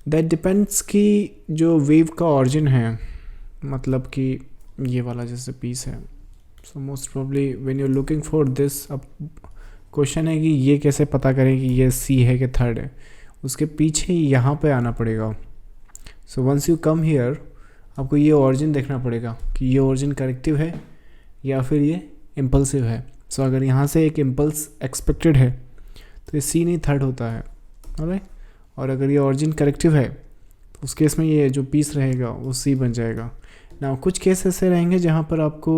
That depends कि जो wave का ऑरिजिन है, मतलब कि ये वाला जैसे पीस है, so most probably when you are looking for this, अब क्वेश्चन है कि ये कैसे पता करें कि ये सी है कि थर्ड है, उसके पीछे यहाँ पे आना पड़ेगा। So once you come here, आपको ये ओरिजिन देखना पड़ेगा कि ये ओरिजिन करेक्टिव है या फिर ये इम्पल्सिव है। सो अगर यहाँ से एक इम्पल्स एक्सपेक्टेड है तो ये सी नहीं थर्ड होता है, ऑलराइट। और अगर ये ओरिजिन करेक्टिव है तो उस केस में ये जो पीस रहेगा वो सी बन जाएगा। ना कुछ केस ऐसे रहेंगे जहाँ पर आपको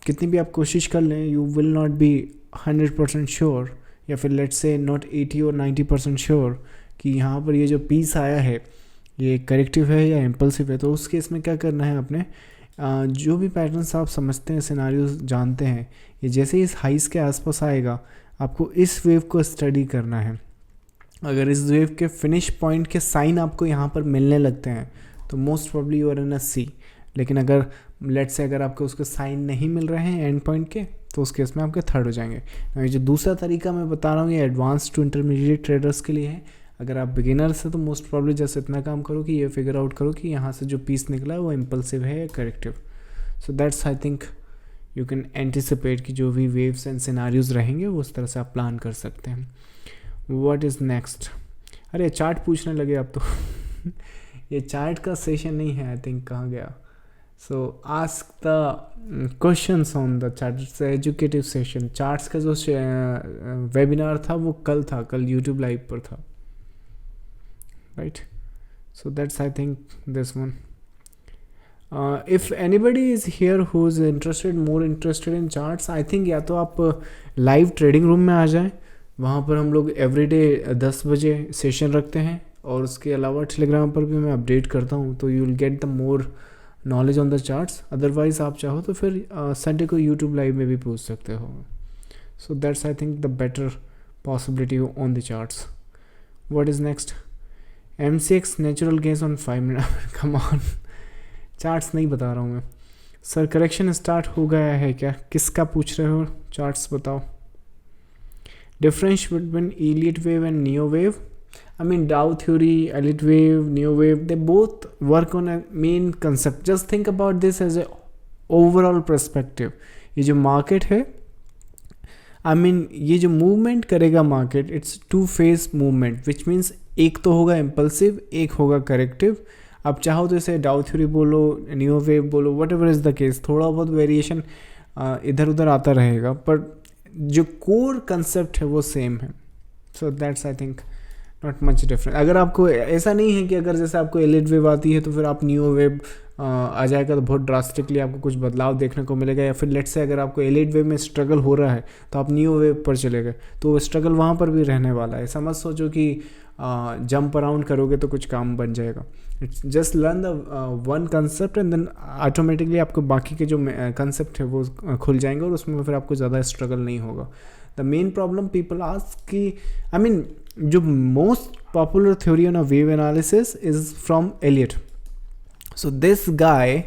कितनी भी आप कोशिश कर लें, you will not be 100% sure, या फिर लेट्स से नॉट 80 और 90% श्योर कि यहाँ पर ये जो पीस आया है ये करेक्टिव है या इम्पल्सिव है। तो उस केस में क्या करना है अपने, जो भी पैटर्न्स आप समझते हैं, सिनारियोज जानते हैं, ये जैसे इस हाइस के आसपास आएगा आपको इस वेव को स्टडी करना है। अगर इस वेव के फिनिश पॉइंट के साइन आपको यहाँ पर मिलने लगते हैं तो most probably you are in a C. लेकिन अगर लेट्स से अगर आपको उसके साइन नहीं मिल रहे हैं एंड पॉइंट के, तो उस केस में आपके थर्ड हो जाएंगे। ये जो दूसरा तरीका मैं बता रहा हूँ ये एडवांस टू इंटरमीडिएट ट्रेडर्स के लिए है। अगर आप बिगिनर्स है तो मोस्ट प्रॉब्ली जस्ट इतना काम करो कि ये फिगर आउट करो कि यहाँ से जो पीस निकला है वो इम्पल्सिव है या corrective. So that's I think you can anticipate कि जो भी वेव्स एंड सिनारियोज रहेंगे वो उस तरह से आप प्लान कर सकते हैं। What is next? अरे चार्ट पूछने लगे आप तो ये चार्ट का सेशन नहीं है, आई थिंक कहाँ गया। सो ask the questions on the chart, it's educative session. Charts का जो वेबिनार था वो कल था, कल यूट्यूब लाइव पर था, right. So that's I think this one. If anybody is here who is interested, more interested in charts, I think या तो आप लाइव ट्रेडिंग रूम में आ जाएं, वहाँ पर हम लोग एवरीडे 10 बजे सेशन रखते हैं, और उसके अलावा टेलीग्राम पर भी मैं अपडेट करता हूँ, तो you will get the more knowledge on the charts. Otherwise आप चाहो तो फिर संडे को यूट्यूब लाइव में भी पूछ सकते हो। So that's I think the better possibility on the charts. What is next? MCX natural gains on 5 minute, come on. Charts नहीं बता रहा हूँ मैं सर। करेक्शन स्टार्ट हो गया है क्या? किसका पूछ रहे हो? चार्ट्स बताओ। Difference between Elliott wave and neo wave, I mean Dow theory, elite wave, neo wave, they both work on a main concept. Just think about this as a overall perspective. ये जो market है, I mean ये जो movement करेगा market, it's 2 phase movement, which means एक तो होगा impulsive, एक होगा करेक्टिव। आप चाहो तो इसे डाउ थ्योरी बोलो, नियो वेव बोलो, what ever is the case, थोड़ा बहुत वेरिएशन इधर उधर आता रहेगा, पर जो कोर कंसेप्ट है वो सेम है। सो that's I think not much different. अगर आपको ऐसा नहीं है कि अगर जैसे आपको एलिट वेव आती है तो फिर आप न्यू वेव आ जाएगा तो बहुत ड्रास्टिकली आपको कुछ बदलाव देखने को मिलेगा, या फिर लेट्स से अगर आपको एलिट वेव में स्ट्रगल हो रहा है तो आप न्यू वेव पर चले गए तो स्ट्रगल वहाँ पर भी रहने वाला है। समझ सोचो कि जंप अराउंड करोगे तो कुछ काम बन जाएगा। It's just learn the one concept and then automatically आपको बाकी के जो कंसेप्ट है वो खुल जाएंगे और उसमें फिर आपको ज़्यादा स्ट्रगल नहीं होगा। The main problem people ask कि आई मीन जो most popular theory on a wave analysis is from Elliott. So this guy,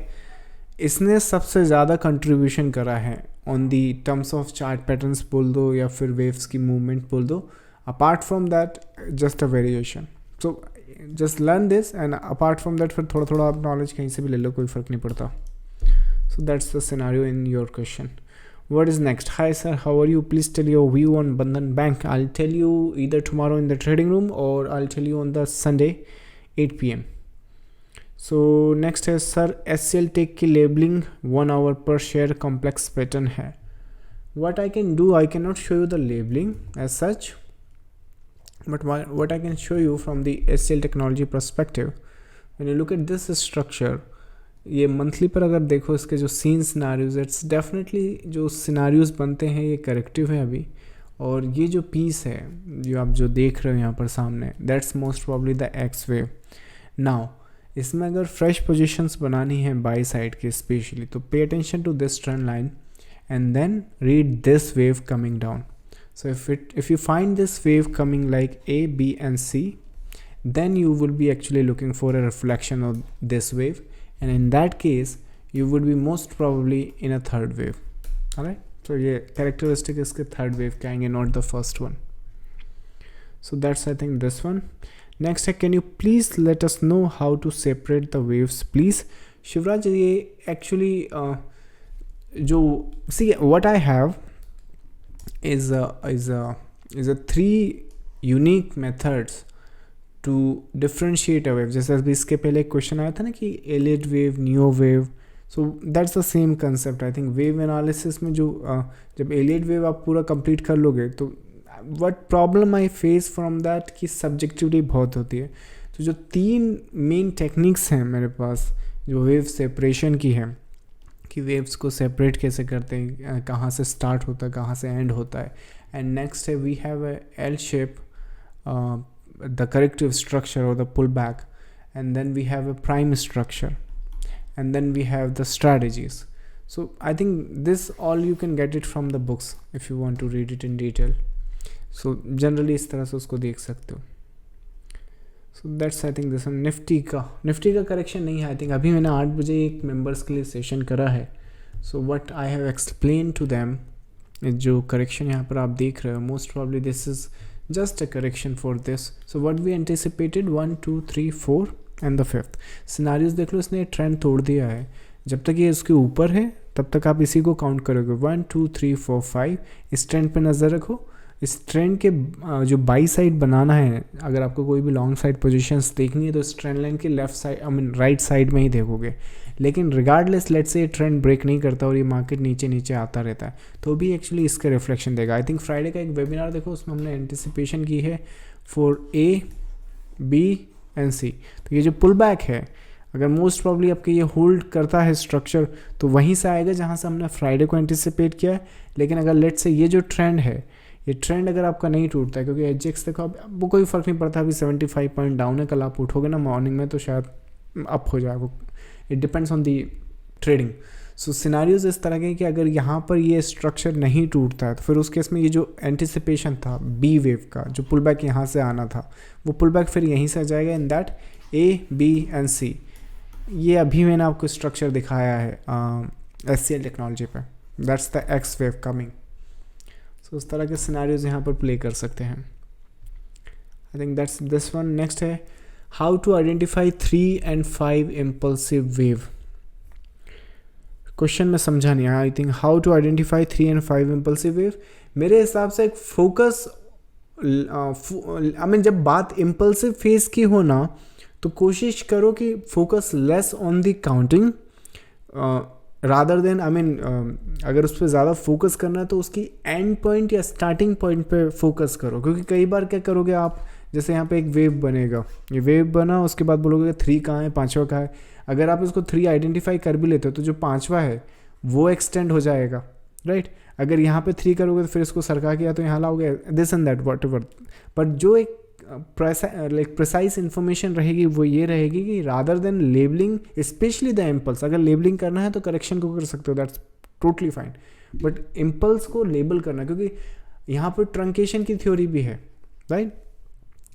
इसने सबसे ज़्यादा कंट्रीब्यूशन करा है on the terms of chart patterns बोल दो या फिर वेव्स की मूवमेंट बोल दो। Apart from that just a variation. So just learn this and apart from that फिर थोड़ा थोड़ा आप नॉलेज कहीं से भी ले लो, कोई फ़र्क नहीं पड़ता। So that's the scenario in your question. What is next? Hi sir, how are you? Please tell your view on Bandhan Bank. I'll tell you either tomorrow in the trading room or I'll tell you on the Sunday 8 p.m. So next is sir, SCL Tech की labeling 1 hour per share complex pattern है. What I can do, I cannot show you the labeling as such, but what I can show you from the SCL technology perspective, when you look at this structure, ये monthly पर अगर देखो इसके जो scene scenarios, it's definitely जो scenarios बनते हैं ये करेक्टिव है अभी। और ये जो पीस है जो आप जो देख रहे हो यहाँ पर सामने, that's most probably the X wave. Now इसमें अगर फ्रेश पोजीशंस बनानी है बाई साइड के स्पेशली, तो pay attention to this trend line and then read this wave coming down. So if you find this wave coming like A, B and C, then you will be actually looking for a reflection of this wave, and in that case you would be most probably in a third wave. Alright, so ये characteristic इसके third wave के आएंगे, not the first one. So that's I think this one. Next है, can you please let us know how to separate the waves please. Shivraj, ये actually जो see what I have is a three unique methods to differentiate a wave. जैसे अभी इसके पहले एक question आया था ना कि Elliott wave, neo wave, so that's the same concept. I think wave analysis में जो जब एलियट वेव आप पूरा कंप्लीट कर लोगे तो what problem I face from that कि सब्जेक्टिविटी बहुत होती है. तो जो तीन मेन टेक्निक्स हैं मेरे पास जो वेव सेपरेशन की है कि वेव्स को सेपरेट कैसे करते हैं, कहाँ से स्टार्ट होता है, कहाँ से एंड होता है. एंड नेक्स्ट है, we have a L shape, the corrective structure or the pull back, and then we have a prime structure, and then we have the strategies. So I think this all you can get it from the books if you want to read it in detail. So generally इस तरह से उसको देख सकते हो. So that's I think this. Nifty का correction नहीं है. आई थिंक अभी मैंने 8 बजे एक मेंबर्स के लिए सेशन करा है. So what I have explain to them, जो करेक्शन यहाँ पर आप देख रहे हो, most probably this is just a correction for this. So what we anticipated 1 2 3 4 and the 5th scenarios देख लो. इसने ट्रेंड तोड़ दिया है. जब तक ये इसके ऊपर है तब तक आप इसी को काउंट करोगे. 1 2 3 4 5. इस ट्रेंड पे नज़र रखो. इस ट्रेंड के जो बाई साइड बनाना है, अगर आपको कोई भी लॉन्ग साइड पोजीशंस देखनी है तो इस ट्रेंड लाइन के left side, I mean right side में ही देखोगे. लेकिन regardless let's say trend break नहीं करता और ये मार्केट नीचे नीचे आता रहता है तो भी एक्चुअली इसका रिफ्लेक्शन देगा. आई थिंक फ्राइडे का एक वेबिनार देखो, उसमें हमने एंटिसिपेशन की है फॉर ए, बी एंड सी. तो ये जो पुल बैक है, अगर मोस्ट प्रॉब्ली आपके ये होल्ड करता है स्ट्रक्चर तो वहीं से आएगा जहाँ से हमने फ्राइडे को एंटिसिपेट किया है. लेकिन अगर लेट्स से ये जो ट्रेंड है, ये ट्रेंड अगर आपका नहीं टूटता है, क्योंकि एचजेक्स देखो अब वो कोई फ़र्क नहीं पड़ता, अभी 75 पॉइंट डाउन है, कल आप उठोगे ना मॉर्निंग में तो शायद अप हो जाए. वो it depends on the trading. So scenarios इस तरह के कि अगर यहाँ पर ये स्ट्रक्चर नहीं टूटता है तो फिर उस केस में ये जो एंटिसिपेशन था बी वेव का, जो पुल बैक यहाँ से आना था, वो पुल बैक फिर यहीं से आ जाएगा in that A, B and C. ये अभी मैंने आपको स्ट्रक्चर दिखाया है SCL टेक्नोलॉजी पे. That's the X wave coming. So उस तरह के सिनारियोज यहाँ पर प्ले कर सकते हैं. I think that's this one. Next है, how to identify 3 and 5 impulsive wave. Question में समझा नहीं आया. I think how to identify 3 and 5 impulsive wave. मेरे हिसाब से एक फोकस, आई मीन जब बात इम्पल्सिव फेज की हो ना तो कोशिश करो कि focus less on the counting rather than, I mean अगर उस पर ज़्यादा फोकस करना है तो उसकी एंड पॉइंट या स्टार्टिंग पॉइंट पे फोकस करो. क्योंकि कई बार क्या करोगे आप, जैसे यहाँ पे एक वेव बनेगा, ये वेव बना, उसके बाद बोलोगे 3 कहाँ है, 5वां कहाँ है. अगर आप इसको 3 आइडेंटिफाई कर भी लेते हो तो जो 5वां है वो एक्सटेंड हो जाएगा, राइट. अगर यहाँ पे 3 करोगे तो फिर इसको सरका किया तो यहाँ लाओगे this and that what ever. But जो एक प्रिसाइज इन्फॉर्मेशन रहेगी वो ये रहेगी कि rather than labelling specially the impulse, अगर लेबलिंग करना है तो करेक्शन को कर सकते हो, that's totally fine. But impulse को लेबल करना, क्योंकि यहाँ पर ट्रंकेशन की थ्योरी भी है, राइट.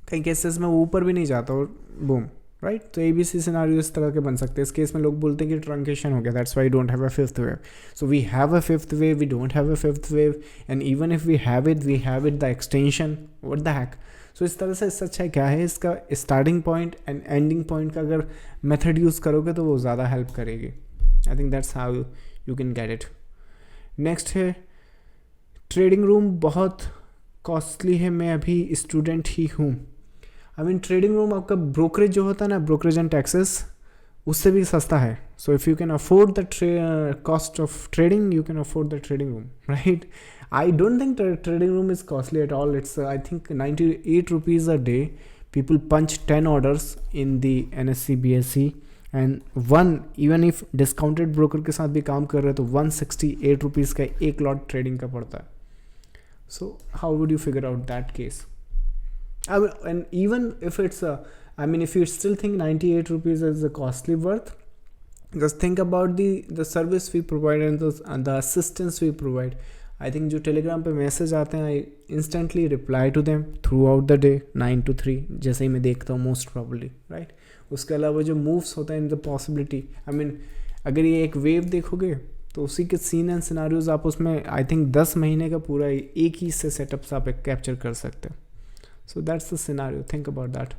कई केसेस में वो ऊपर भी नहीं जाता और बूम, राइट. तो ABC सिनारियो इस तरह के बन सकते हैं. इस केस में लोग बोलते हैं कि ट्रंकेशन हो गया, that's why don't have a 5th wave. So we have a 5th wave, we don't have a 5th wave, and even if we have it the extension, what the heck. So इस तरह से इससे अच्छा क्या है, इसका starting point and ending point का अगर मेथड यूज़ करोगे तो वो ज़्यादा हेल्प करेगी. आई think that's how you can get it. Next है, ट्रेडिंग रूम बहुत कॉस्टली है, मैं अभी स्टूडेंट ही हूँ. आई मीन ट्रेडिंग रूम आपका ब्रोकरेज जो होता है ना, ब्रोकरेज एंड टैक्सेस, उससे भी सस्ता है. So if you can afford the cost of trading, you can afford the trading room, right. I don't think trading room is costly at all. It's I think 98 rupees a day. People punch 10 orders in the NSE BSE and one, even if discounted broker के साथ भी काम कर रहे हो तो 168 rupees का एक लॉट ट्रेडिंग का पड़ता है. So how would you figure out that case? And even if it's I mean if you still think 98 rupees is a costly worth, just think about the service we provide and the assistance we provide. I think जो Telegram पे message आते हैं, I instantly reply to them throughout the day 9 to 3 जैसे ही मैं देखता हूँ most probably, right. उसके अलावा जो मूव्स होता है in the possibility, I mean अगर ये एक वेव देखोगे तो उसी के सीन एंड सिनारियोज आप उसमें आई थिंक 10 महीने का पूरा एक ही से सेटअप से आप कैप्चर कर सकते हो. So that's the scenario, think about that.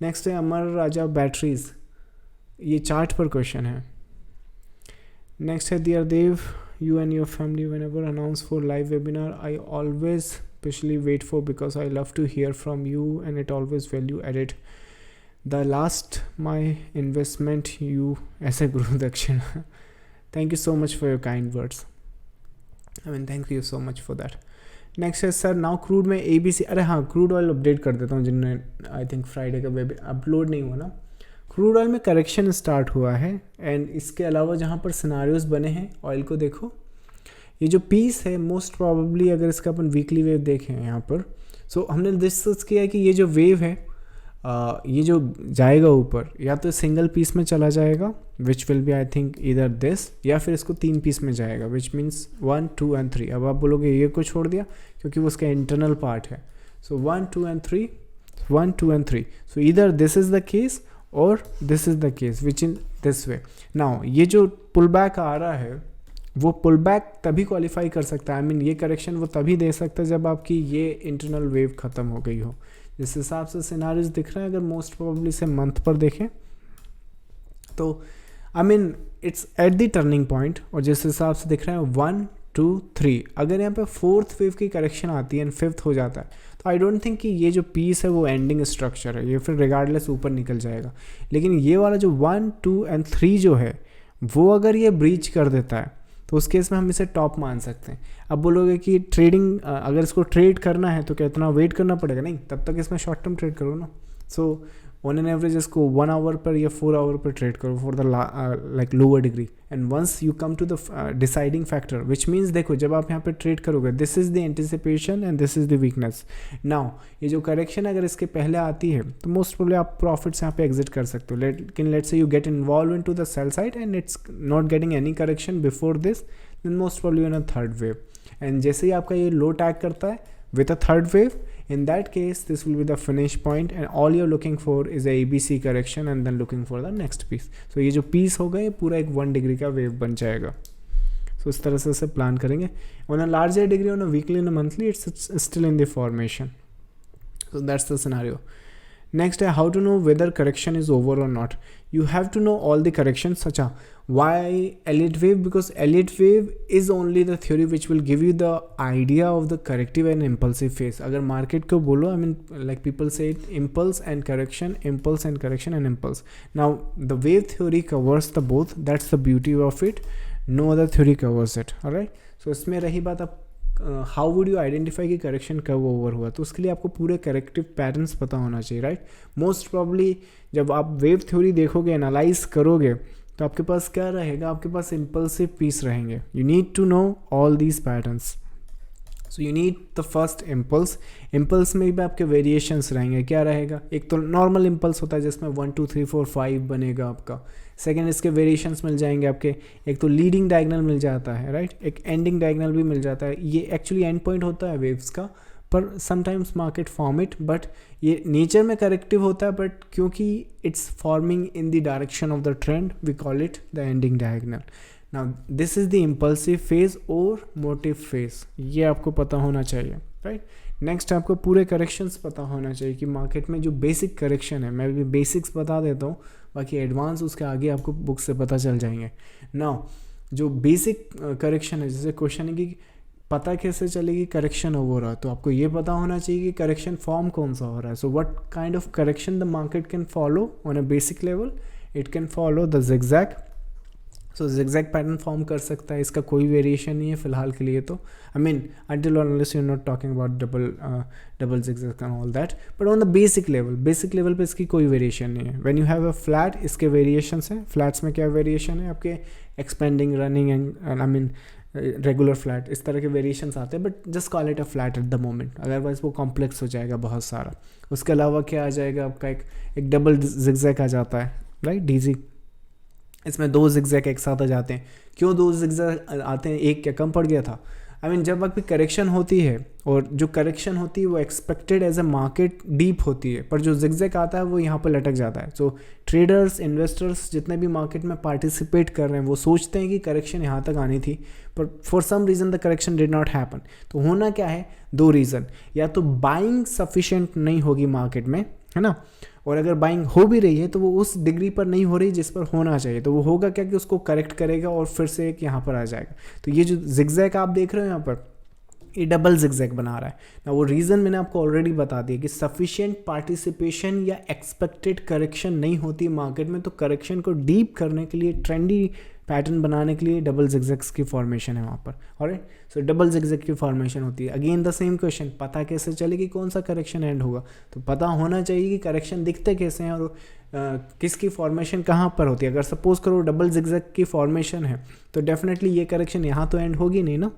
Next है अमर राजा बैटरीज, ये चार्ट पर क्वेश्चन है. नेक्स्ट है dear Dev, you and your family whenever announce for live webinar, I always especially wait for, because I love to hear from you and it always value added. The last my investment you as a guru dakshina. Thank you so much for your kind words. I mean thank you so much for that. Next है sir now crude में ABC, अरे हाँ crude oil update कर देता हूँ जिनने I think Friday का web upload नहीं हुआ ना. क्रूड ऑयल में करेक्शन स्टार्ट हुआ है एंड इसके अलावा जहाँ पर सिनारियोज बने हैं ऑयल को देखो, ये जो पीस है मोस्ट प्रॉबेबली अगर इसका अपन वीकली वेव देखें यहाँ पर, सो हमने डिस्कस किया कि ये जो वेव है ये जो जाएगा ऊपर या तो सिंगल पीस में चला जाएगा which will be I think इधर दिस, या फिर इसको 3 पीस में जाएगा विच मीन्स 1, 2 एंड 3. अब आप बोलोगे ये को छोड़ दिया क्योंकि वो उसका इंटरनल पार्ट है. सो 1, 2 एंड 3, 1, 2 एंड 3. सो इधर दिस इज़ द केस और this is the case which in this way. Now ये जो पुल बैक आ रहा है वो पुल बैक तभी क्वालिफाई कर सकता है, आई मीन ये करेक्शन वो तभी दे सकता है जब आपकी ये इंटरनल वेव ख़त्म हो गई हो. जिस हिसाब से सिनारियोज दिख रहे हैं, अगर मोस्ट प्रोबेबली से मंथ पर देखें तो I mean it's at the turning point, और जिस हिसाब से दिख रहे हैं 1, 2, 3, अगर यहाँ पे 4th वेव की करेक्शन आती है एंड 5th हो जाता है तो आई डोंट थिंक कि ये जो पीस है वो एंडिंग स्ट्रक्चर है, ये फिर रिगार्डलेस ऊपर निकल जाएगा. लेकिन ये वाला जो 1, 2 एंड 3 जो है वो अगर ये ब्रीच कर देता है तो उस केस में हम इसे टॉप मान सकते हैं. अब बोलोगे कि ट्रेडिंग अगर इसको ट्रेड करना है तो क्या इतना वेट करना पड़ेगा? नहीं, तब तक इसमें शॉर्ट टर्म ट्रेड करो ना. सो ऑन एन एवरेज इसको 1 आवर पर या 4 आवर पर ट्रेड करो for the like lower degree, and once you come to the deciding factor which means देखो जब आप यहाँ पे ट्रेड करोगे this is the anticipation and this is the weakness. Now ये जो करेक्शन अगर इसके पहले आती है तो मोस्ट प्रोबेबली आप प्रॉफिट्स यहाँ पे एग्जिट कर सकते हो. लेकिन let's say you get involve into the sell side and it's not getting any correction before this, then most probably in a third wave. And जैसे ही आपका ये लो टैग करता है with a third wave, in that case this will be the finish point and all you're looking for is a ABC correction and then looking for the next piece. So ये जो piece होगा ये पूरा एक 1 degree का wave बन जाएगा. So इस तरह से इसे प्लान करेंगे. On a larger degree, on a weekly and a monthly, it's still in the formation. So that's the scenario. Next है how to know whether correction is over or not. You have to know all the corrections. अच्छा, why Elliott wave? Because Elliott wave is only the theory which will give you the idea of the corrective and impulsive phase. अगर market को बोलो, I mean like people say it, impulse and correction, impulse and correction and impulse. Now the wave theory covers the both. That's the beauty of it. No other theory covers it. Alright. So इसमें रही बात अब how would you identify कि correction कब over हुआ, तो उसके लिए आपको पूरे करेक्टिव पैटर्न्स पता होना चाहिए. राइट. मोस्ट प्रॉब्ली जब आप वेव थ्योरी देखोगे, एनालाइज करोगे, तो आपके पास क्या रहेगा, आपके पास इम्पल्सिव पीस रहेंगे. You need to know all these patterns. So you need the first impulse. Impulse में भी आपके वेरिएशंस रहेंगे. क्या रहेगा, एक तो नॉर्मल इम्पल्स होता है जिसमें 1, 2, 3, 4, 5 बनेगा आपका. सेकेंड इसके वेरिएशंस मिल जाएंगे आपके, एक तो लीडिंग डायगनल मिल जाता है, राइट, एक एंडिंग डायगनल भी मिल जाता है. ये एक्चुअली एंड पॉइंट होता है वेव्स का, पर sometimes market form it, but ये नेचर में करेक्टिव होता है, बट क्योंकि it's forming in the direction of the trend we call it the ending diagonal. Now this is the impulsive phase और मोटिव फेज, ये आपको पता होना चाहिए. राइट. नेक्स्ट आपको पूरे करेक्शंस पता होना चाहिए कि मार्केट में जो बेसिक करेक्शन है, मैं भी बेसिक्स बता देता हूँ, बाकी एडवांस उसके आगे आपको बुक से पता चल जाएंगे. नाउ जो बेसिक करेक्शन है, जैसे क्वेश्चन है कि पता कैसे चलेगी करेक्शन हो रहा है, तो आपको ये पता होना चाहिए कि करेक्शन फॉर्म कौन सा हो रहा है. So what kind of correction the market can follow on a basic level. It can follow the zigzag. So zigzag pattern form कर सकता है, इसका कोई वेरिएशन नहीं है फिलहाल के लिए. तो I mean until unless you're not talking about double zigzag and all that, but on the basic level पे इसकी कोई वेरिएशन नहीं है. when you have a flat, इसके वेरिएशंस हैं. फ्लैट्स में क्या वेरिएशन है आपके, expanding, running and I mean regular flat, इस तरह के वेरिएशंस आते हैं, but just call it a flat at the moment, otherwise वो कॉम्प्लेक्स हो जाएगा बहुत सारा. उसके अलावा क्या आ जाएगा आपका, एक डबल जिगजैग आ जाता है, राइट, डीजी. इसमें 2 जिगजैग एक साथ आ जाते हैं. क्यों 2 जिगजैग आते हैं, एक क्या कम पड़ गया था. आई मीन जब आपकी करेक्शन होती है, और जो करेक्शन होती है वो expected as a market deep होती है, पर जो जिगजैग आता है वो यहाँ पर लटक जाता है. सो ट्रेडर्स, इन्वेस्टर्स जितने भी मार्केट में पार्टिसिपेट कर रहे हैं वो सोचते हैं कि करेक्शन यहाँ तक आनी थी, पर for some reason the correction did not happen. तो होना क्या है, 2 रीज़न, या तो बाइंग सफिशेंट नहीं होगी मार्केट में, है ना, और अगर बाइंग हो भी रही है तो वो उस डिग्री पर नहीं हो रही जिस पर होना चाहिए, तो वो होगा क्या कि उसको करेक्ट करेगा और फिर से एक यहाँ पर आ जाएगा। तो ये जो जिगजैग आप देख रहे हो यहाँ पर, ये डबल जिगजैग बना रहा है ना। वो रीज़न मैंने आपको ऑलरेडी बता दिया कि सफिशिएंट पार्टिसिपेशन या एक्सपेक्टेड करेक्शन नहीं होती मार्केट में, तो करेक्शन को डीप करने के लिए, ट्रेंडी पैटर्न बनाने के लिए डबल जिगजैग्स की फॉर्मेशन है वहाँ पर। ऑलराइट, सो डबल जिगजैग की फॉर्मेशन होती है। अगेन द सेम क्वेश्चन, पता कैसे चले कि कौन सा करेक्शन एंड होगा? तो पता होना चाहिए कि करेक्शन दिखते कैसे हैं और किसकी फॉर्मेशन कहाँ पर होती है। अगर सपोज करो डबल जिगजैग की फॉर्मेशन है तो डेफिनेटली ये करेक्शन यहाँ तो एंड होगी नहीं ना,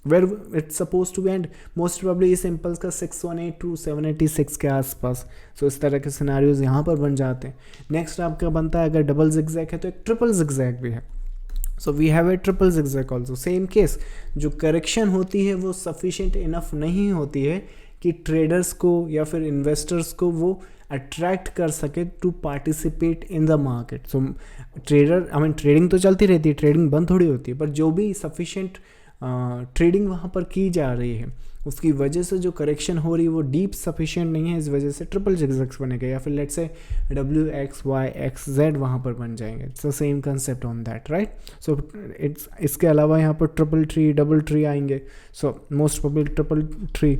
where it's suppose to end most probably इस इम्पल्स का 618 टू 786 के आसपास। सो इस तरह के सिनारियोज यहाँ पर बन जाते हैं। नेक्स्ट आपका बनता है, अगर डबल जिगजैग है तो एक ट्रिपल जिगजैग भी है। So we have a triple zigzag also, same case. जो करेक्शन होती है वो सफिशिएंट इनफ नहीं होती है कि ट्रेडर्स को या फिर इन्वेस्टर्स को वो अट्रैक्ट कर सके to participate in the market. So trading तो चलती रहती है, ट्रेडिंग बंद थोड़ी होती है, पर जो भी सफिशिएंट ट्रेडिंग वहाँ पर की जा रही है उसकी वजह से जो करेक्शन हो रही है वो डीप सफिशिएंट नहीं है, इस वजह से ट्रिपल जिगजैग्स बनेगा, या फिर लेट्स से WXYXZ वहाँ पर बन जाएंगे। It's the same concept on that, right. So it's इसके अलावा यहाँ पर ट्रिपल ट्री, डबल ट्री आएंगे। So most probably triple tree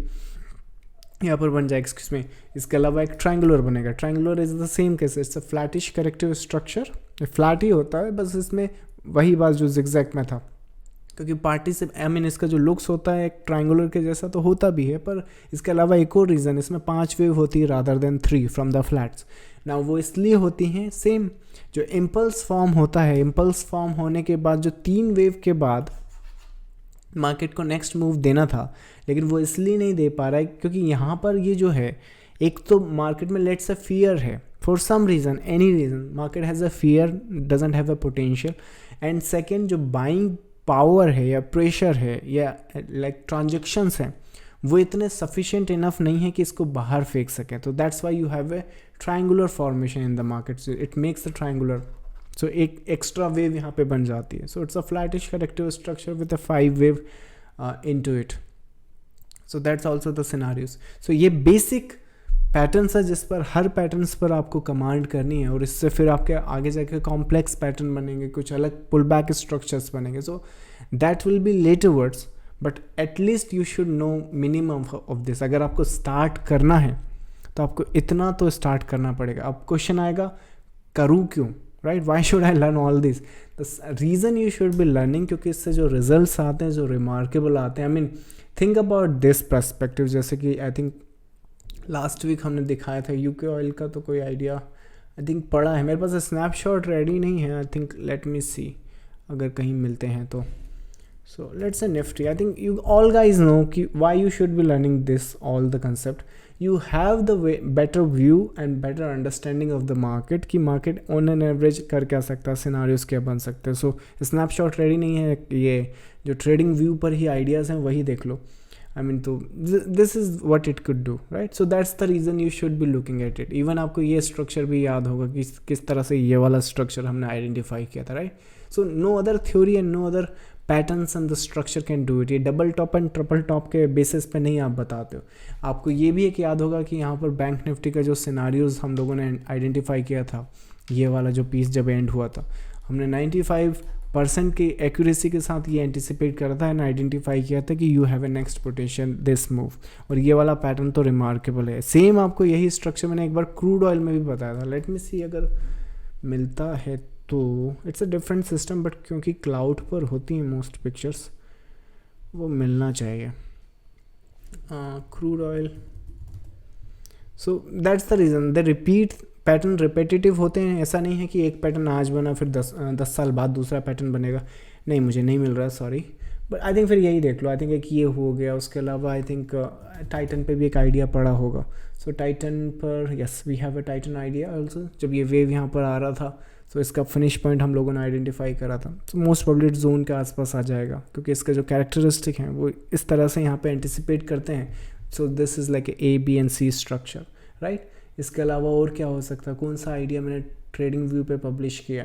यहाँ पर बन जाएगा, एक्सक्यूज में। इसके अलावा एक ट्रायंगुलर बनेगा। Triangular is the same case, it's a flattish corrective structure. Flat ही होता है, बस इसमें वही बात जो जिगजैग में था, क्योंकि इसका जो लुक्स होता है एक ट्रायंगुलर के जैसा तो होता भी है, पर इसके अलावा एक और रीज़न, इसमें 5 वेव होती है rather then 3 from the flats. ना वो इसलिए होती हैं, सेम जो इम्पल्स फॉर्म होता है, इम्पल्स फॉर्म होने के बाद जो 3 वेव के बाद मार्केट को नेक्स्ट मूव देना था, लेकिन वो इसलिए नहीं दे पा रहा है क्योंकि यहाँ पर ये जो है, एक तो मार्केट में लेट्स अ फियर है, for some reason, any reason market has a fear, doesn't have a potential. And second, जो बाइंग पावर है या प्रेशर है या लाइक ट्रांजेक्शन्स हैं वो इतने सफिशिएंट इनफ नहीं है कि इसको बाहर फेंक सकें। तो that's why you have a triangular formation in the market, so it makes the triangular. So एक एक्स्ट्रा वेव यहाँ पे बन जाती है। So it's a flattish corrective structure with a 5 wave into it. So that's also the scenarios. So ये basic patterns है जिस पर हर पैटर्न्स पर आपको कमांड करनी है, और इससे फिर आपके आगे जाके कॉम्प्लेक्स पैटर्न बनेंगे, कुछ अलग पुल बैक स्ट्रक्चर्स बनेंगे। So that will be later words, but at least you should know minimum of this. अगर आपको स्टार्ट करना है तो आपको इतना तो स्टार्ट करना पड़ेगा। अब क्वेश्चन आएगा, करूँ क्यों, right? Why should I learn all this? The reason you should be learning, क्योंकि इससे जो रिजल्ट्स आते हैं, जो रिमार्केबल आते हैं, I mean think about this perspective. जैसे कि आई थिंक लास्ट वीक हमने दिखाया था यूके ऑयल का, तो कोई आइडिया आई थिंक पड़ा है, मेरे पास स्नैपशॉट रेडी नहीं है। आई थिंक लेट मी सी अगर कहीं मिलते हैं तो। So let's a Nifty. I think you all guys know कि why you should be learning this all the concept. You have the better view and better understanding of the market कि market on an average कर क्या सकता है, scenarios क्या बन सकते हैं। सो स्नैपशॉट रेडी नहीं है, ये जो ट्रेडिंग व्यू पर ही आइडियाज़ हैं वही देख लो। I mean, तो this is what it could do, right? So that's the reason you should be looking at it. Even आपको ये स्ट्रक्चर भी याद होगा कि किस तरह से ये वाला स्ट्रक्चर हमने आइडेंटिफाई किया था, right? So no other theory and no other patterns and the structure can do it. ये double top and triple top के बेसिस पे नहीं आप बताते हो। आपको ये भी एक याद होगा कि यहाँ पर बैंक निफ्टी का जो सिनारियोज हम लोगों ने आइडेंटिफाई किया था, ये वाला जो पीस जब एंड हुआ था, हमने 95% की एक्यूरेसी के साथ ये एंटिसिपेट करा था एंड आइडेंटिफाई किया था कि you have A next potential this move. और ये वाला पैटर्न तो रिमार्केबल है। सेम आपको यही स्ट्रक्चर मैंने एक बार क्रूड ऑयल में भी बताया था। लेट मी सी अगर मिलता है तो। It's a different system, but क्योंकि क्लाउड पर होती हैं मोस्ट पिक्चर्स, वो मिलना चाहिए। Crude oil, so that's the reason they repeat. Pattern repetitive होते हैं, ऐसा नहीं है कि एक पैटर्न आज बना फिर 10 साल बाद दूसरा पैटर्न बनेगा। नहीं, मुझे नहीं मिल रहा, सॉरी, बट आई थिंक फिर यही देख लो। आई थिंक एक ये हो गया, उसके अलावा आई थिंक टाइटन पे भी एक आइडिया पड़ा होगा। सो टाइटन पर yes we have a Titan idea also. जब ये वेव यहाँ पर आ रहा था तो इसका फिनिश पॉइंट हम लोगों ने आइडेंटिफाई करा था। तो मोस्ट प्रोबेबली जोन के आसपास आ जाएगा, क्योंकि इसका जो कैरेक्टरिस्टिक है वो इस तरह से यहाँ पे एंटिसिपेट करते हैं। So this is like A B and C structure, right? इसके अलावा और क्या हो सकता है? कौन सा आइडिया मैंने ट्रेडिंग व्यू पे पब्लिश किया?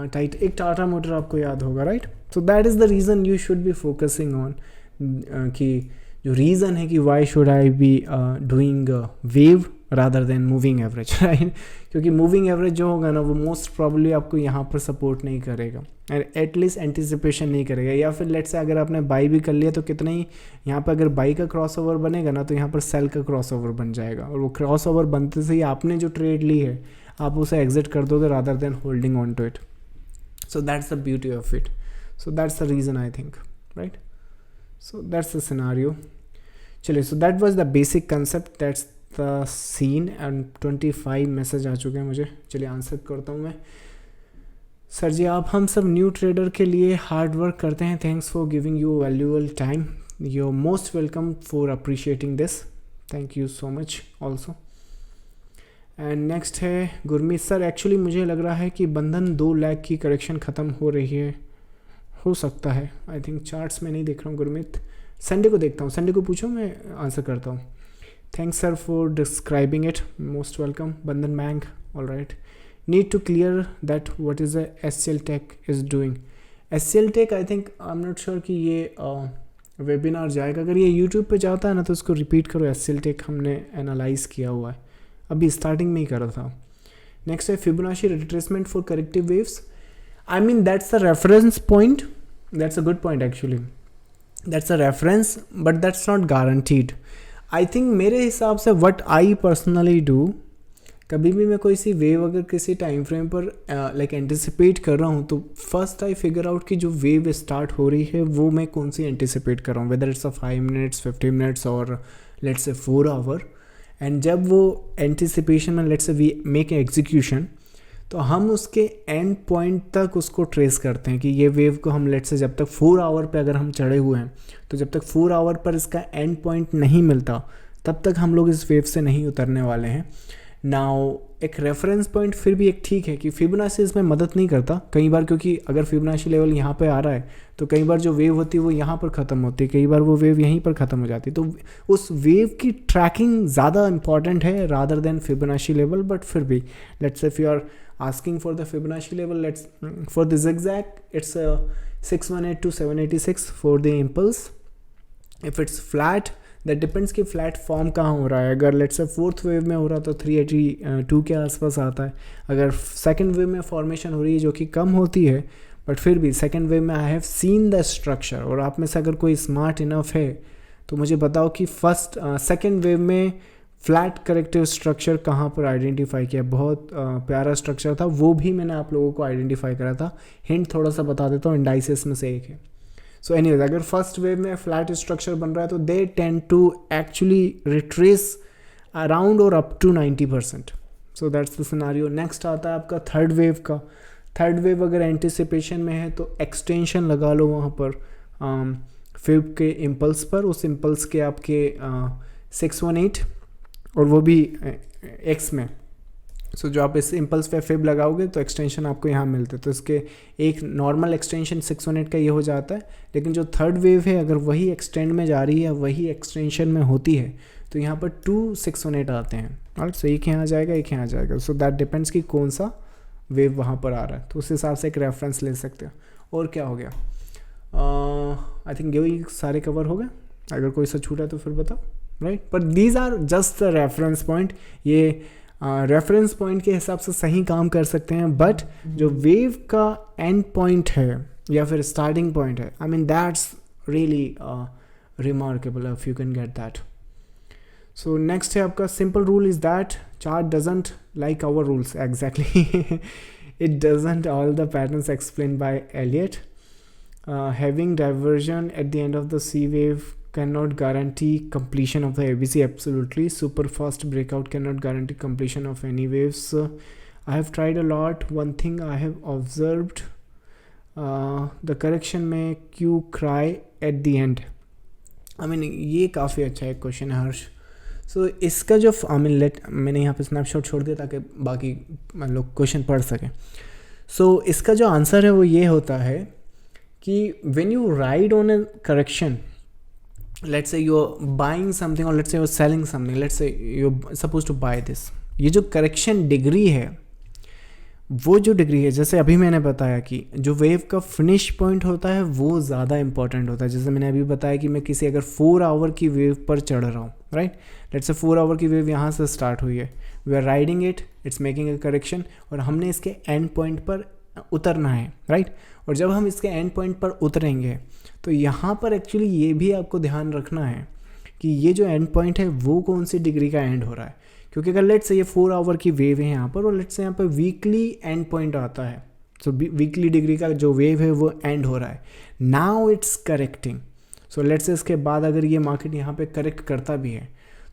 एक टाटा मोटर आपको याद होगा, right? So that is the reason you should be focusing on, कि जो रीज़न है कि why should I be doing wave rather than moving average, right? क्योंकि मूविंग एवरेज जो होगा ना वो मोस्ट प्रॉब्ली आपको यहाँ पर सपोर्ट नहीं करेगा, एटलीस्ट एंटिसिपेशन नहीं करेगा। या फिर लेट्स से अगर आपने बाई भी कर लिया तो कितना ही यहाँ पर अगर बाई का क्रॉसओवर बनेगा ना तो यहाँ पर सेल का क्रॉसओवर बन जाएगा, और वो क्रॉसओवर बनते से ही आपने जो ट्रेड ली है आप उसे एग्जिट कर दोगे rather than holding on to it. So that's the beauty of it, so that's the reason I think, right? So that's the scenario. चलिए, so that was the basic concept, that's the scene. And 25 message आ चुके हैं मुझे, चलिए answer करता हूँ मैं। Sir जी, आप हम सब न्यू ट्रेडर के लिए हार्ड वर्क करते हैं, thanks for giving you valuable time, you are most welcome for appreciating this, thank you so much also. And next है गुरमीत सर, एक्चुअली मुझे लग रहा है कि बंधन 2 लाख की करेक्शन ख़त्म हो रही है, हो सकता है, आई थिंक चार्ट्स में नहीं देख रहा हूँ गुरमीत, संडे को देखता हूँ, संडे को पूछो मैं आंसर करता हूँ। Thanks sir for describing it, most welcome. Bandhan bank, all right. Need to clear that what is the SCL tech is doing. SCL tech I think I am not sure कि ये webinar जाएगा, अगर ये YouTube पे जाता है ना तो उसको रिपीट करो। SCL टेक हमने एनालाइज किया हुआ है, अभी स्टार्टिंग में ही करा था। नेक्स्ट है Fibonacci retracement for corrective waves. I mean that's a reference point, that's a good point actually, that's a reference but that's not guaranteed. I think मेरे हिसाब से व्हाट आई पर्सनली डू, कभी भी मैं कोई सी वेव अगर किसी टाइम फ्रेम पर लाइक एंटिसिपेट कर रहा हूँ तो फर्स्ट आई फिगर आउट कि जो वेव स्टार्ट हो रही है वो मैं कौन सी एंटिसिपेट कर रहा हूँ, whether it's a 5 minutes 15 minutes और लेट्स से 4 आवर। एंड जब वो एंटिसिपेशन में let's say we make execution तो हम उसके एंड पॉइंट तक उसको ट्रेस करते हैं कि ये वेव को हम लेट्स से जब तक 4 आवर पे अगर हम चढ़े हुए हैं तो जब तक 4 आवर पर इसका एंड पॉइंट नहीं मिलता तब तक हम लोग इस वेव से नहीं उतरने वाले हैं। नाउ एक रेफरेंस पॉइंट फिर भी एक ठीक है कि फिबोनाची इसमें मदद नहीं करता कई बार, क्योंकि अगर फिबोनाची लेवल यहाँ पे आ रहा है तो कई बार जो वेव होती है वो यहाँ पर ख़त्म होती है, कई बार वो वेव यहीं पर ख़त्म हो जाती है, तो उस वेव की ट्रैकिंग ज़्यादा इंपॉर्टेंट है rather than Fibonacci level. But फिर भी let's say if you are asking for the Fibonacci level, let's for the zigzag it's 618 to 786 for the impulse. If it's flat that depends कि flat form कहाँ हो रहा है, अगर let's say 4th wave में हो रहा तो 382 के आसपास आता है, अगर सेकंड वेव में फॉर्मेशन हो रही है जो कि कम होती है बट फिर भी सेकंड वेव में I have seen the structure. और आप में से अगर कोई स्मार्ट इनफ है तो मुझे बताओ कि सेकंड वेव में फ्लैट करेक्टिव स्ट्रक्चर कहाँ पर आइडेंटिफाई किया, बहुत प्यारा स्ट्रक्चर था, वो भी मैंने आप लोगों को आइडेंटिफाई करा था, हिंट थोड़ा सा बता देता हूँ, इंडाइसिस में से एक है। सो एनीवेज अगर फर्स्ट वेव में फ्लैट स्ट्रक्चर बन रहा है तो they tend to actually retrace around और up to 90%। So that's the scenario. Next आता है आपका थर्ड वेव का। थर्ड वेव अगर एंटिसिपेशन में है तो एक्सटेंशन लगा लो वहाँ पर फिब के इम्पल्स पर, उस इम्पल्स के आपके 618 और वो भी एक्स में। सो जो आप इस इम्पल्स पे फिब लगाओगे तो एक्सटेंशन आपको यहाँ मिलते हैं, तो इसके एक नॉर्मल एक्सटेंशन 618 का ये हो जाता है, लेकिन जो थर्ड वेव है अगर वही एक्सटेंड में जा रही है वही एक्सटेंशन में होती है तो यहाँ पर 2 618 आते हैं। और सो एक यहाँ आ जाएगा एक यहाँ आ जाएगा, सो दैट डिपेंड्स कि कौन सा वेव वहाँ पर आ रहा है, तो उस हिसाब से एक रेफरेंस ले सकते हो। और क्या हो गया, आई थिंक यही सारे कवर हो गए, अगर कोई सा छूटा तो फिर बताओ, right? But these are just the reference point, ये रेफरेंस पॉइंट के हिसाब से सही काम कर सकते हैं, बट जो वेव का एंड पॉइंट है या फिर स्टार्टिंग पॉइंट है, I mean that's really remarkable if you can get that. So next है आपका simple rule is that chart doesn't like our rules, exactly it doesn't all the patterns explain by Elliott. Having diversion at the end of the C wave cannot guarantee completion of the ABC, absolutely. Super fast breakout cannot guarantee completion of any waves. I have tried a lot. One thing I have observed, the correction may you cry at the end. I mean ये काफ़ी अच्छा एक question है हर्ष। सो इसका जो मैंने यहाँ पे स्नैपशॉट छोड़ दिया ताकि बाकी लोग क्वेश्चन पढ़ सकें। सो इसका जो आंसर है वो ये होता है कि when you ride on a correction, let's say you're buying something or let's say you're selling something, let's say you're supposed to buy this, ये जो correction डिग्री है वो जो डिग्री है, जैसे अभी मैंने बताया कि जो वेव का फिनिश पॉइंट होता है वो ज़्यादा इंपॉर्टेंट होता है। जैसे मैंने अभी बताया कि मैं किसी अगर 4 आवर की वेव पर चढ़ रहा हूँ, राइट, लेट्स से 4 आवर की वेव यहाँ से स्टार्ट हुई है, we are riding it, it's making a correction, और हमने इसके एंड पॉइंट पर उतरना है, राइट। और जब हम इसके एंड पॉइंट पर उतरेंगे तो यहाँ पर एक्चुअली ये भी आपको ध्यान रखना है कि ये जो एंड पॉइंट है वो कौन सी डिग्री का एंड हो रहा है, क्योंकि अगर लेट्स से ये 4 आवर की वेव है यहाँ पर, और लेट्स से यहाँ पर वीकली एंड पॉइंट आता है, सो वीकली डिग्री का जो वेव है वो एंड हो रहा है, now it's correcting. So let's say इसके बाद अगर ये मार्केट यहाँ पे करेक्ट करता भी है,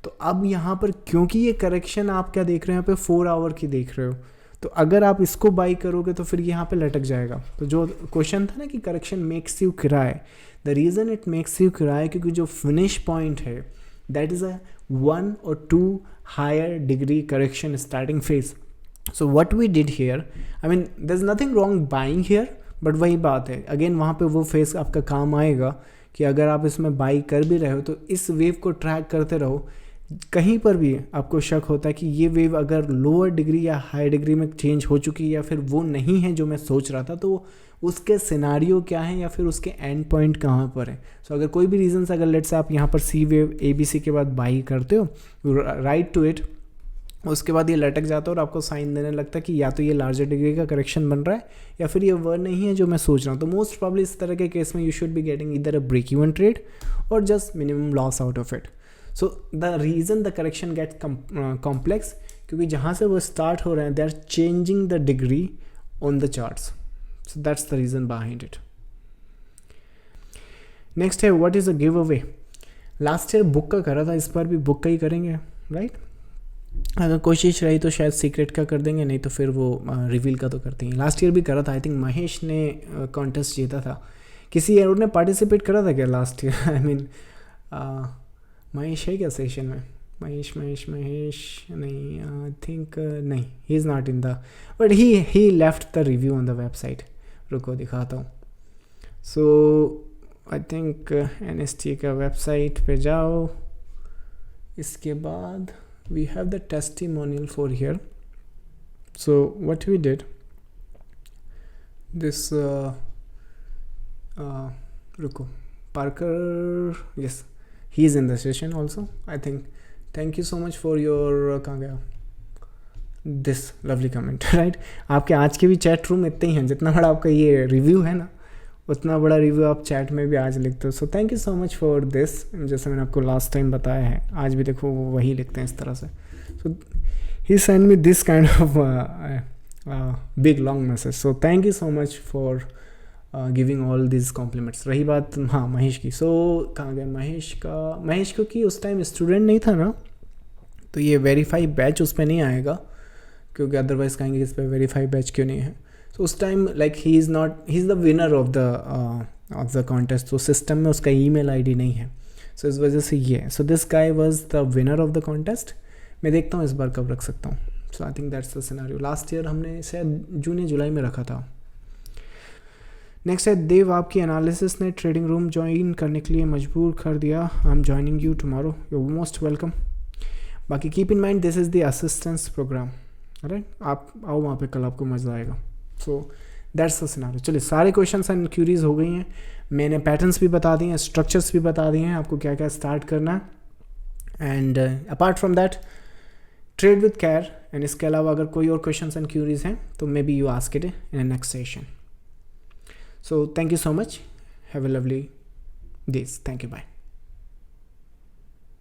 तो अब यहाँ पर क्योंकि ये करेक्शन आप क्या देख रहे हैं, यहाँ पे 4 आवर की देख रहे हो, तो अगर आप इसको बाई करोगे तो फिर यहाँ पे लटक जाएगा। तो जो क्वेश्चन था ना कि correction makes you cry, the reason it makes you cry क्योंकि जो फिनिश पॉइंट है that is a 1 or 2 higher degree correction starting phase. So what we did here, I mean there's nothing wrong buying here, but वही बात है again, वहाँ पे वो face आपका काम आएगा कि अगर आप इसमें बाई कर भी रहे हो तो इस वेव को ट्रैक करते रहो। कहीं पर भी आपको शक होता है कि ये वेव अगर लोअर डिग्री या हाई डिग्री में चेंज हो चुकी है या फिर वो नहीं है जो मैं सोच रहा था, तो उसके सिनारियो क्या है या फिर उसके एंड पॉइंट कहाँ पर है। सो अगर कोई भी रीज़न से अगर लेट्स से आप यहाँ पर सी वेव ABC के बाद बाई करते हो, राइट टू इट, उसके बाद ये लटक जाता है और आपको साइन देने लगता है कि या तो ये लार्जर डिग्री का करेक्शन बन रहा है या फिर ये वो नहीं है जो मैं सोच रहा हूँ, तो मोस्ट प्रॉब्ली इस तरह के केस में यू शुड बी गेटिंग इधर a break even trade or just minimum loss out of it. So the reason the correction get complex, क्योंकि जहाँ से वो स्टार्ट हो रहे हैं they are changing the degree on the charts, so that's the reason behind it. Next है what is a giveaway. Last year book का करा था, इस बार भी बुक का ही करेंगे, राइट। अगर कोशिश रही तो शायद सीक्रेट का कर देंगे, नहीं तो फिर वो रिवील का तो करते हैं। लास्ट ईयर भी करा था, आई थिंक महेश ने कॉन्टेस्ट जीता था। किसी और ने पार्टिसिपेट करा था क्या last year? I mean Mahesh है क्या सेशन में? महेश नहीं, आई थिंक नहीं, he is not in the, but he left the review on the website. रुको दिखाता हूँ। सो आई थिंक NST का वेबसाइट पे जाओ, इसके बाद we have the testimonial for here. So what we did, this Ruko Parker, yes, he is in the session also, I think. Thank you so much for your this lovely comment, right? आपके आज के भी chat room इतने ही हैं, जितना बड़ा आपका ये रिव्यू है ना उतना बड़ा रिव्यू आप चैट में भी आज लिखते हो। सो thank you so much for this. जैसे मैंने आपको लास्ट टाइम बताया है, आज भी देखो वो वही लिखते हैं इस तरह से। So he send me this kind of big long message, so thank you so much for giving all this compliments. रही बात हाँ महेश की, सो कहाँ गया महेश क्योंकि उस टाइम स्टूडेंट नहीं था ना, तो ये वेरीफाई बैच उस पर नहीं आएगा, क्योंकि अदरवाइज़ कहेंगे इस पर वेरीफाई बैच क्यों नहीं है। तो उस time like he is the winner of the contest, तो सिस्टम में उसका ईमेल आईडी नहीं है, सो इस वजह से ये। So this guy was the winner of the contest. मैं देखता हूँ इस बार कब रख सकता हूँ। So I think that's the scenario. Last year हमने शायद जून या जुलाई में रखा था। नेक्स्ट है देव, आपकी एनालिसिस ने ट्रेडिंग रूम ज्वाइन करने के लिए मजबूर कर दिया। I am joining you tomorrow, you most welcome. बाकी keep in mind this is the assistance program, right. आप आओ वहाँ पे, कल आपको मज़ा आएगा। सो दैट्स द सिनेरियो। चलिए सारे क्वेश्चंस एंड क्यूरीज हो गई हैं, मैंने पैटर्न्स भी बता दिए हैं, स्ट्रक्चर्स भी बता दिए हैं आपको क्या क्या स्टार्ट करना है। And apart from that trade with care. And इसके अलावा अगर कोई और क्वेश्चंस एंड क्यूरीज हैं तो may be you ask it in next session. So thank you so much, have a lovely days, thank you, bye.